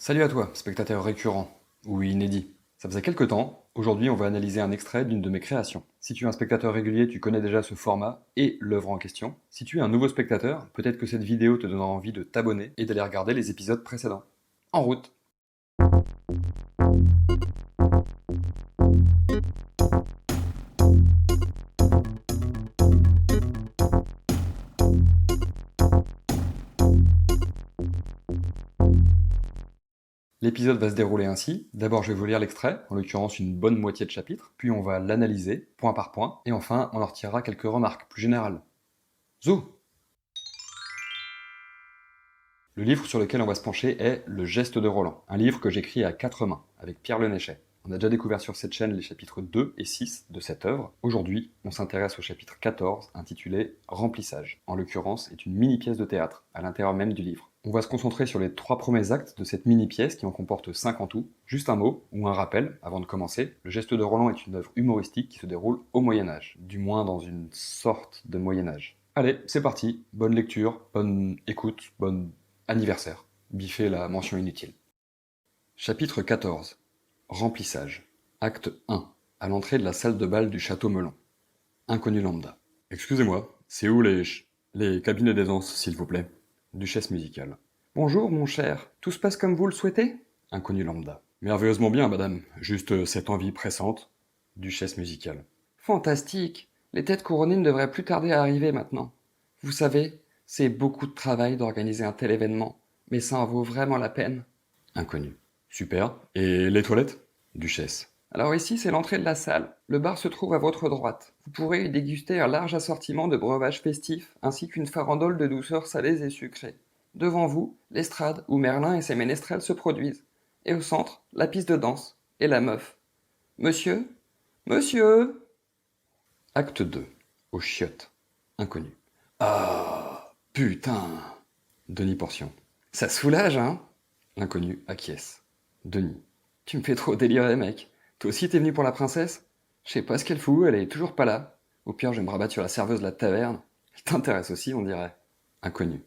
Salut à toi, spectateur récurrent, ou inédit. Ça faisait quelques temps, aujourd'hui on va analyser un extrait d'une de mes créations. Si tu es un spectateur régulier, tu connais déjà ce format et l'œuvre en question. Si tu es un nouveau spectateur, peut-être que cette vidéo te donnera envie de t'abonner et d'aller regarder les épisodes précédents. En route! L'épisode va se dérouler ainsi. D'abord, je vais vous lire l'extrait, en l'occurrence une bonne moitié de chapitre, puis on va l'analyser, point par point, et enfin, on en retirera quelques remarques plus générales. Zou! Le livre sur lequel on va se pencher est Le Geste de Roland, un livre que j'écris à 4 mains, avec Pierre Lenechet. On a déjà découvert sur cette chaîne les chapitres 2 et 6 de cette œuvre. Aujourd'hui, on s'intéresse au chapitre 14, intitulé Remplissage. En l'occurrence, est une mini-pièce de théâtre, à l'intérieur même du livre. On va se concentrer sur les 3 premiers actes de cette mini-pièce qui en comporte 5 en tout. Juste un mot, ou un rappel, avant de commencer. Le Geste de Roland est une œuvre humoristique qui se déroule au Moyen-Âge, du moins dans une sorte de Moyen-Âge. Allez, c'est parti, bonne lecture, bonne écoute, bonne anniversaire. Biffez la mention inutile. Chapitre 14. Remplissage. Acte 1. À l'entrée de la salle de bal du château Melon. Inconnu lambda. Excusez-moi, c'est où les cabinets d'aisance, s'il vous plaît? Duchesse musicale. Bonjour, mon cher. Tout se passe comme vous le souhaitez? Inconnu lambda. Merveilleusement bien, madame. Juste cette envie pressante. Duchesse musicale. Fantastique. Les têtes couronnées ne devraient plus tarder à arriver maintenant. Vous savez, c'est beaucoup de travail d'organiser un tel événement, mais ça en vaut vraiment la peine. Inconnu. Super. Et les toilettes? Duchesse. Alors ici, c'est l'entrée de la salle. Le bar se trouve à votre droite. Vous pourrez y déguster un large assortiment de breuvages festifs, ainsi qu'une farandole de douceurs salées et sucrées. Devant vous, l'estrade où Merlin et ses ménestrels se produisent. Et au centre, la piste de danse. Et la meuf. Monsieur? Monsieur? Acte 2. Aux chiottes. Inconnu. Ah, putain. Denis Portion. Ça soulage, hein? L'inconnu acquiesce. Denis. Tu me fais trop délirer, mec. Toi aussi t'es venu pour la princesse? Je sais pas ce qu'elle fout, elle est toujours pas là. Au pire, je vais me rabattre sur la serveuse de la taverne. Elle t'intéresse aussi, on dirait. Inconnu.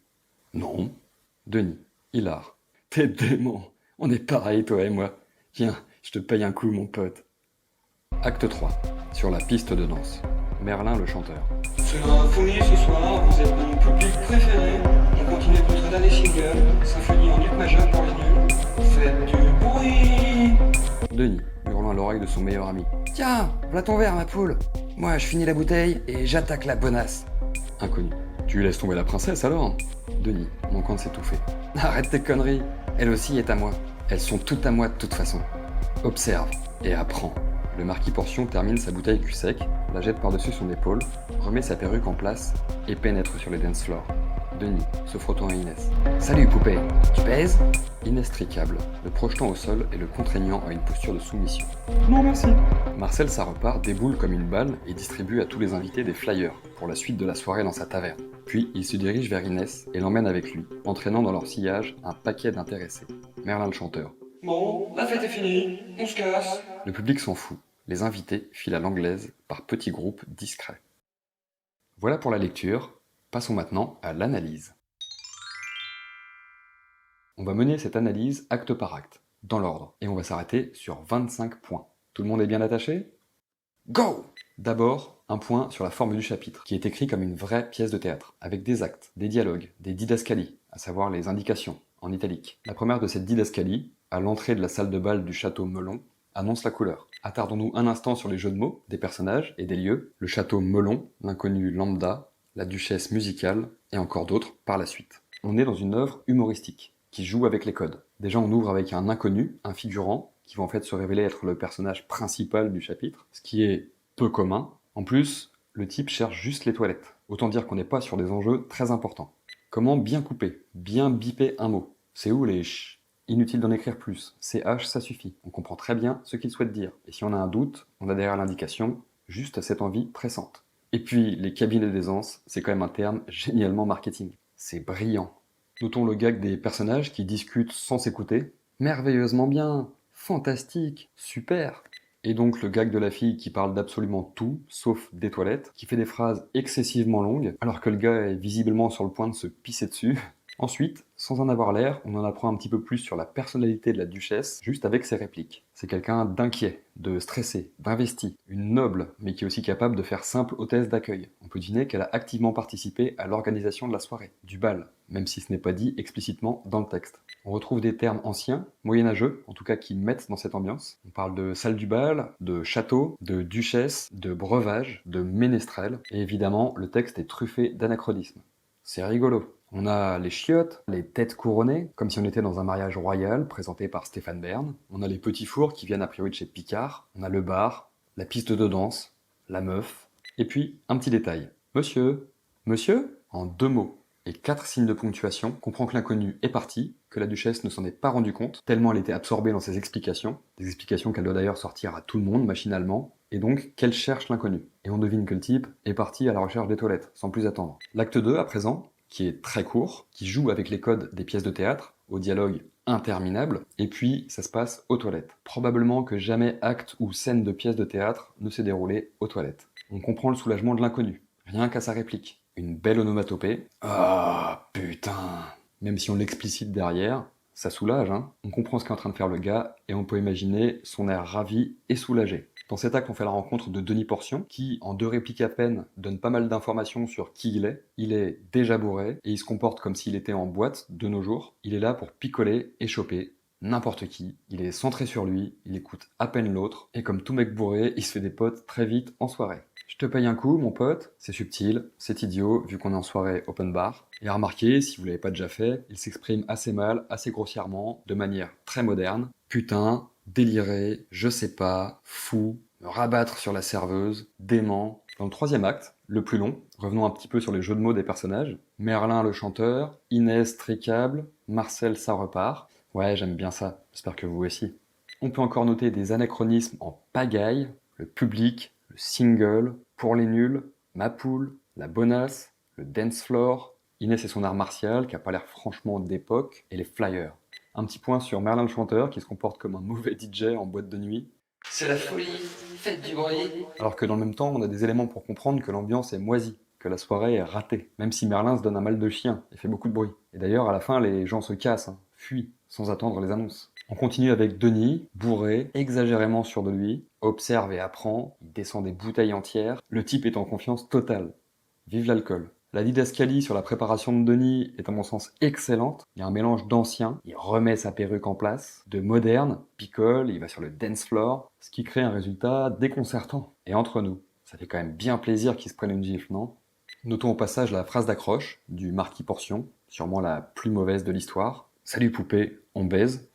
Non. Denis. Hilar. T'es dément. On est pareil, toi et moi. Viens, je te paye un coup, mon pote. Acte 3. Sur la piste de danse. Merlin le chanteur. Cela a fourni ce soir, vous êtes mon public préféré. On continue avec notre dernier single, symphonie en ut majeur pour les nuls. Faites du bruit. Denis, hurlant à l'oreille de son meilleur ami. Tiens, voilà ton verre, ma poule. Moi, je finis la bouteille et j'attaque la bonasse. Inconnu. Tu laisses tomber la princesse alors? Denis, manquant de s'étouffer. Arrête tes conneries. Elle aussi est à moi. Elles sont toutes à moi de toute façon. Observe et apprends. Le marquis Portion termine sa bouteille cul sec, la jette par-dessus son épaule, remet sa perruque en place et pénètre sur les dance floors. Denis, se frottant à Inès. Salut poupée, tu pèses? Inextricable, le projetant au sol et le contraignant à une posture de soumission. Non merci. Marcel Sarepart déboule comme une balle et distribue à tous les invités des flyers pour la suite de la soirée dans sa taverne. Puis il se dirige vers Inès et l'emmène avec lui, entraînant dans leur sillage un paquet d'intéressés. Merlin le chanteur. Bon, la fête est finie, on se casse. Le public s'en fout. Les invités filent à l'anglaise par petits groupes discrets. Voilà pour la lecture. Passons maintenant à l'analyse. On va mener cette analyse acte par acte, dans l'ordre, et on va s'arrêter sur 25 points. Tout le monde est bien attaché? Go! D'abord, un point sur la forme du chapitre, qui est écrit comme une vraie pièce de théâtre, avec des actes, des dialogues, des didascalies, à savoir les indications, en italique. La première de cette didascalie, à l'entrée de la salle de bal du château Melon, annonce la couleur. Attardons-nous un instant sur les jeux de mots, des personnages et des lieux. Le château Melon, l'inconnu lambda, la duchesse musicale, et encore d'autres par la suite. On est dans une œuvre humoristique, qui joue avec les codes. Déjà on ouvre avec un inconnu, un figurant, qui va en fait se révéler être le personnage principal du chapitre, ce qui est peu commun. En plus, le type cherche juste les toilettes. Autant dire qu'on n'est pas sur des enjeux très importants. Comment bien couper, bien biper un mot? C'est où les ch? Inutile d'en écrire plus. CH, ça suffit. On comprend très bien ce qu'il souhaite dire. Et si on a un doute, on a derrière l'indication juste cette envie pressante. Et puis, les cabinets d'aisance, c'est quand même un terme génialement marketing. C'est brillant. Notons le gag des personnages qui discutent sans s'écouter. Merveilleusement bien, fantastique, super. Et donc le gag de la fille qui parle d'absolument tout, sauf des toilettes, qui fait des phrases excessivement longues, alors que le gars est visiblement sur le point de se pisser dessus. Ensuite, sans en avoir l'air, on en apprend un petit peu plus sur la personnalité de la duchesse, juste avec ses répliques. C'est quelqu'un d'inquiet, de stressé, d'investi, une noble, mais qui est aussi capable de faire simple hôtesse d'accueil. On peut deviner qu'elle a activement participé à l'organisation de la soirée, du bal, même si ce n'est pas dit explicitement dans le texte. On retrouve des termes anciens, moyenâgeux, en tout cas qui mettent dans cette ambiance. On parle de salle du bal, de château, de duchesse, de breuvage, de ménestrel, et évidemment, le texte est truffé d'anachronismes. C'est rigolo. On a les chiottes, les têtes couronnées, comme si on était dans un mariage royal présenté par Stéphane Bern. On a les petits fours qui viennent a priori de chez Picard. On a le bar, la piste de danse, la meuf. Et puis, un petit détail. Monsieur, monsieur, en 2 mots et 4 signes de ponctuation, comprend que l'inconnu est parti, que la duchesse ne s'en est pas rendue compte, tellement elle était absorbée dans ses explications, des explications qu'elle doit d'ailleurs sortir à tout le monde machinalement, et donc qu'elle cherche l'inconnu. Et on devine que le type est parti à la recherche des toilettes, sans plus attendre. L'acte 2, à présent, qui est très court, qui joue avec les codes des pièces de théâtre, au dialogue interminable, et puis ça se passe aux toilettes. Probablement que jamais acte ou scène de pièce de théâtre ne s'est déroulé aux toilettes. On comprend le soulagement de l'inconnu, rien qu'à sa réplique. Une belle onomatopée. Ah, putain. Même si on l'explicite derrière, ça soulage, hein. On comprend ce qu'est en train de faire le gars, et on peut imaginer son air ravi et soulagé. Dans cet acte, on fait la rencontre de Denis Portion, qui, en 2 répliques à peine, donne pas mal d'informations sur qui il est. Il est déjà bourré, et il se comporte comme s'il était en boîte de nos jours. Il est là pour picoler et choper n'importe qui. Il est centré sur lui, il écoute à peine l'autre, et comme tout mec bourré, il se fait des potes très vite en soirée. Je te paye un coup, mon pote, c'est subtil, c'est idiot, vu qu'on est en soirée open bar. Et remarquez, si vous l'avez pas déjà fait, il s'exprime assez mal, assez grossièrement, de manière très moderne. Putain, déliré, je sais pas, fou, me rabattre sur la serveuse, dément. Dans le 3e acte, le plus long, revenons un petit peu sur les jeux de mots des personnages. Merlin le chanteur, Inès tricable, Marcel ça repart. Ouais, j'aime bien ça, j'espère que vous aussi. On peut encore noter des anachronismes en pagaille, le public, le single, pour les nuls, ma poule, la bonasse, le dance floor, Inès et son art martial qui a pas l'air franchement d'époque, et les flyers. Un petit point sur Merlin le chanteur qui se comporte comme un mauvais DJ en boîte de nuit. C'est la folie, faites du bruit. Alors que dans le même temps, on a des éléments pour comprendre que l'ambiance est moisie, que la soirée est ratée, même si Merlin se donne un mal de chien et fait beaucoup de bruit. Et d'ailleurs, à la fin, les gens se cassent, fuient, sans attendre les annonces. On continue avec Denis, bourré, exagérément sûr de lui, observe et apprend, il descend des bouteilles entières, le type est en confiance totale. Vive l'alcool. La didascalie sur la préparation de Denis est à mon sens excellente. Il y a un mélange d'ancien, il remet sa perruque en place, de moderne, picole, il va sur le dance floor, ce qui crée un résultat déconcertant. Et entre nous, ça fait quand même bien plaisir qu'il se prenne une gifle, non? Notons au passage la phrase d'accroche du Marquis Portion, sûrement la plus mauvaise de l'histoire. Salut poupée, on baise.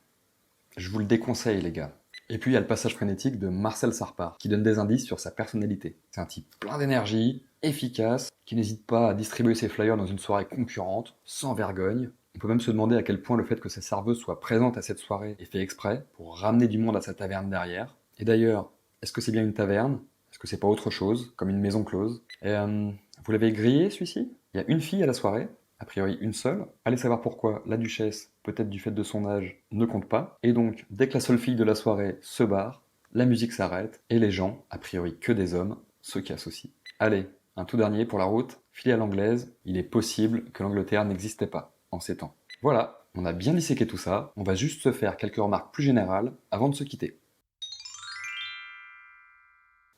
Je vous le déconseille les gars. Et puis il y a le passage frénétique de Marcel Sarpart, qui donne des indices sur sa personnalité. C'est un type plein d'énergie, efficace, qui n'hésite pas à distribuer ses flyers dans une soirée concurrente, sans vergogne. On peut même se demander à quel point le fait que sa serveuse soit présente à cette soirée est fait exprès, pour ramener du monde à sa taverne derrière. Et d'ailleurs, est-ce que c'est bien une taverne? Est-ce que c'est pas autre chose, comme une maison close? Et vous l'avez grillé celui-ci? Il y a une fille à la soirée, a priori une seule. Allez savoir pourquoi la duchesse, peut-être du fait de son âge, ne compte pas. Et donc, dès que la seule fille de la soirée se barre, la musique s'arrête et les gens, a priori que des hommes, se cassent aussi. Allez, un tout dernier pour la route, filé à l'anglaise, il est possible que l'Angleterre n'existait pas en ces temps. Voilà, on a bien disséqué tout ça, on va juste se faire quelques remarques plus générales avant de se quitter.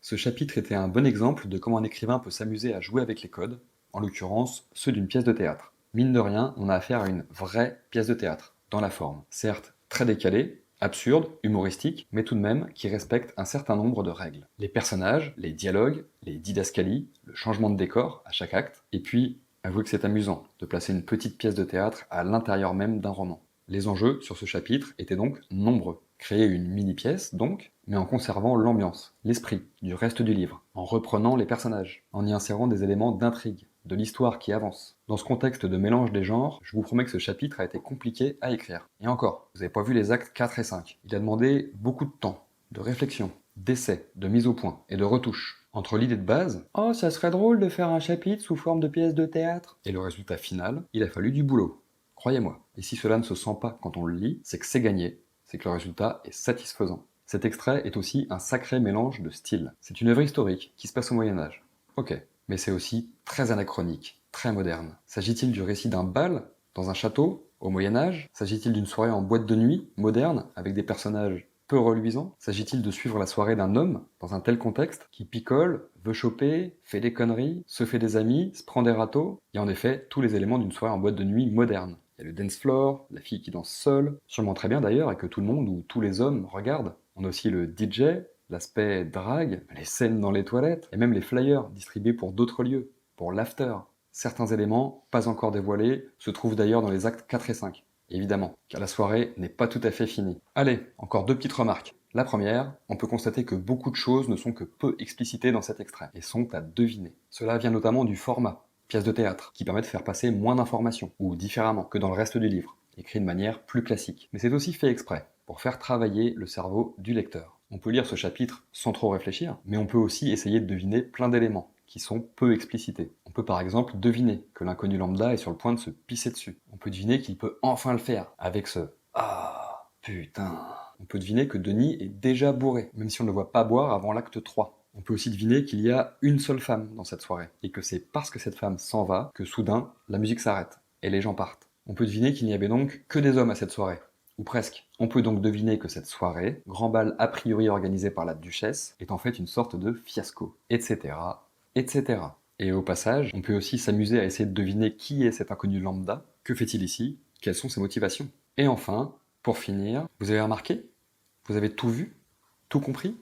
Ce chapitre était un bon exemple de comment un écrivain peut s'amuser à jouer avec les codes, en l'occurrence ceux d'une pièce de théâtre. Mine de rien, on a affaire à une vraie pièce de théâtre, dans la forme. Certes, très décalée, absurde, humoristique, mais tout de même qui respecte un certain nombre de règles. Les personnages, les dialogues, les didascalies, le changement de décor à chaque acte, et puis, avouez que c'est amusant de placer une petite pièce de théâtre à l'intérieur même d'un roman. Les enjeux sur ce chapitre étaient donc nombreux. Créer une mini-pièce, donc, mais en conservant l'ambiance, l'esprit du reste du livre, en reprenant les personnages, en y insérant des éléments d'intrigue, de l'histoire qui avance. Dans ce contexte de mélange des genres, je vous promets que ce chapitre a été compliqué à écrire. Et encore, vous n'avez pas vu les actes 4 et 5. Il a demandé beaucoup de temps, de réflexion, d'essai, de mise au point et de retouche. Entre l'idée de base, « Oh, ça serait drôle de faire un chapitre sous forme de pièce de théâtre » et le résultat final, il a fallu du boulot. Croyez-moi. Et si cela ne se sent pas quand on le lit, c'est que c'est gagné, c'est que le résultat est satisfaisant. Cet extrait est aussi un sacré mélange de styles. C'est une œuvre historique qui se passe au Moyen-Âge. Ok, mais c'est aussi très anachronique, très moderne. S'agit-il du récit d'un bal Dans un château, au Moyen-Âge, s'agit-il d'une soirée en boîte de nuit, moderne, avec des personnages peu reluisants? S'agit-il de suivre la soirée d'un homme, dans un tel contexte, qui picole, veut choper, fait des conneries, se fait des amis, se prend des râteaux? Il y a en effet tous les éléments d'une soirée en boîte de nuit moderne. Il y a le dance floor, la fille qui danse seule, sûrement très bien d'ailleurs, et que tout le monde ou tous les hommes regardent. On a aussi le DJ, l'aspect drague, les scènes dans les toilettes, et même les flyers distribués pour d'autres lieux, pour l'after. Certains éléments, pas encore dévoilés, se trouvent d'ailleurs dans les actes 4 et 5. Évidemment, car la soirée n'est pas tout à fait finie. Allez, encore 2 petites remarques. La première, on peut constater que beaucoup de choses ne sont que peu explicitées dans cet extrait, et sont à deviner. Cela vient notamment du format, pièce de théâtre, qui permet de faire passer moins d'informations, ou différemment que dans le reste du livre, écrit de manière plus classique. Mais c'est aussi fait exprès, pour faire travailler le cerveau du lecteur. On peut lire ce chapitre sans trop réfléchir, mais on peut aussi essayer de deviner plein d'éléments, qui sont peu explicités. On peut par exemple deviner que l'inconnu lambda est sur le point de se pisser dessus. On peut deviner qu'il peut enfin le faire, avec ce « Ah, putain ». On peut deviner que Denis est déjà bourré, même si on ne le voit pas boire avant l'acte 3. On peut aussi deviner qu'il y a une seule femme dans cette soirée, et que c'est parce que cette femme s'en va que soudain, la musique s'arrête, et les gens partent. On peut deviner qu'il n'y avait donc que des hommes à cette soirée, ou presque. On peut donc deviner que cette soirée, grand bal a priori organisé par la duchesse, est en fait une sorte de fiasco, etc., etc. Et au passage, on peut aussi s'amuser à essayer de deviner qui est cet inconnu lambda, que fait-il ici, quelles sont ses motivations. Et enfin, pour finir, vous avez remarqué? Vous avez tout vu? Tout compris?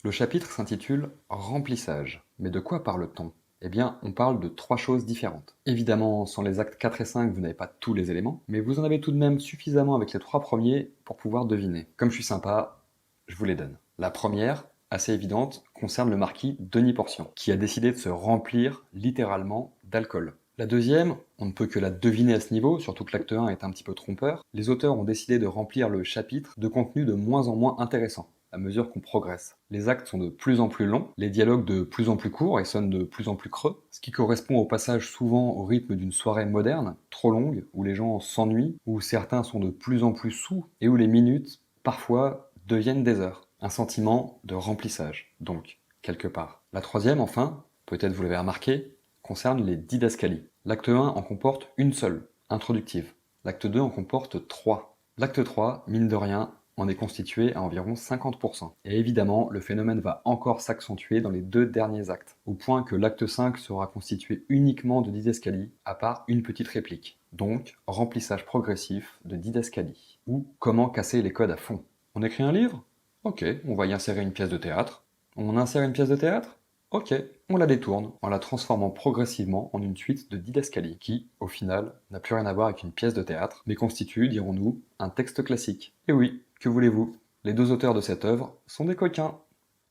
Le chapitre s'intitule « Remplissage ». Mais de quoi parle-t-on? Eh bien, on parle de 3 choses différentes. Évidemment, sans les actes 4 et 5, vous n'avez pas tous les éléments, mais vous en avez tout de même suffisamment avec les 3 premiers pour pouvoir deviner. Comme je suis sympa, je vous les donne. La première, assez évidente, concerne le marquis Denis Porcian, qui a décidé de se remplir, littéralement, d'alcool. La deuxième, on ne peut que la deviner à ce niveau, surtout que l'acte 1 est un petit peu trompeur. Les auteurs ont décidé de remplir le chapitre de contenu de moins en moins intéressant, à mesure qu'on progresse. Les actes sont de plus en plus longs, les dialogues de plus en plus courts et sonnent de plus en plus creux, ce qui correspond au passage souvent au rythme d'une soirée moderne, trop longue, où les gens s'ennuient, où certains sont de plus en plus saoulés, et où les minutes, parfois, deviennent des heures. Un sentiment de remplissage, donc, quelque part. La troisième, enfin, peut-être vous l'avez remarqué, concerne les didascalies. L'acte 1 en comporte une seule, introductive. L'acte 2 en comporte 3. L'acte 3, mine de rien, en est constitué à environ 50%. Et évidemment, le phénomène va encore s'accentuer dans les 2 derniers actes, au point que l'acte 5 sera constitué uniquement de didascalies, à part une petite réplique. Donc, remplissage progressif de didascalies. Ou comment casser les codes à fond. On écrit un livre? Ok, on va y insérer une pièce de théâtre. On insère une pièce de théâtre? Ok, on la détourne en la transformant progressivement en une suite de didascalies qui, au final, n'a plus rien à voir avec une pièce de théâtre, mais constitue, dirons-nous, un texte classique. Et oui, que voulez-vous? Les 2 auteurs de cette œuvre sont des coquins.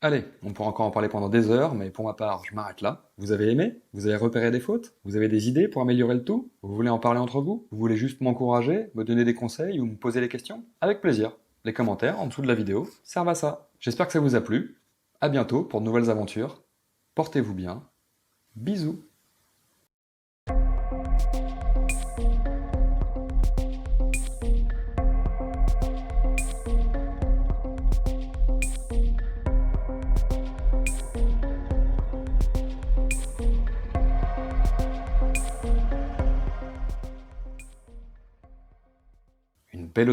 Allez, on pourra encore en parler pendant des heures, mais pour ma part, je m'arrête là. Vous avez aimé? Vous avez repéré des fautes? Vous avez des idées pour améliorer le tout? Vous voulez en parler entre vous? Vous voulez juste m'encourager, me donner des conseils ou me poser des questions? Avec plaisir. Les commentaires en dessous de la vidéo servent à ça. J'espère que ça vous a plu. À bientôt pour de nouvelles aventures. Portez-vous bien. Bisous. Une belle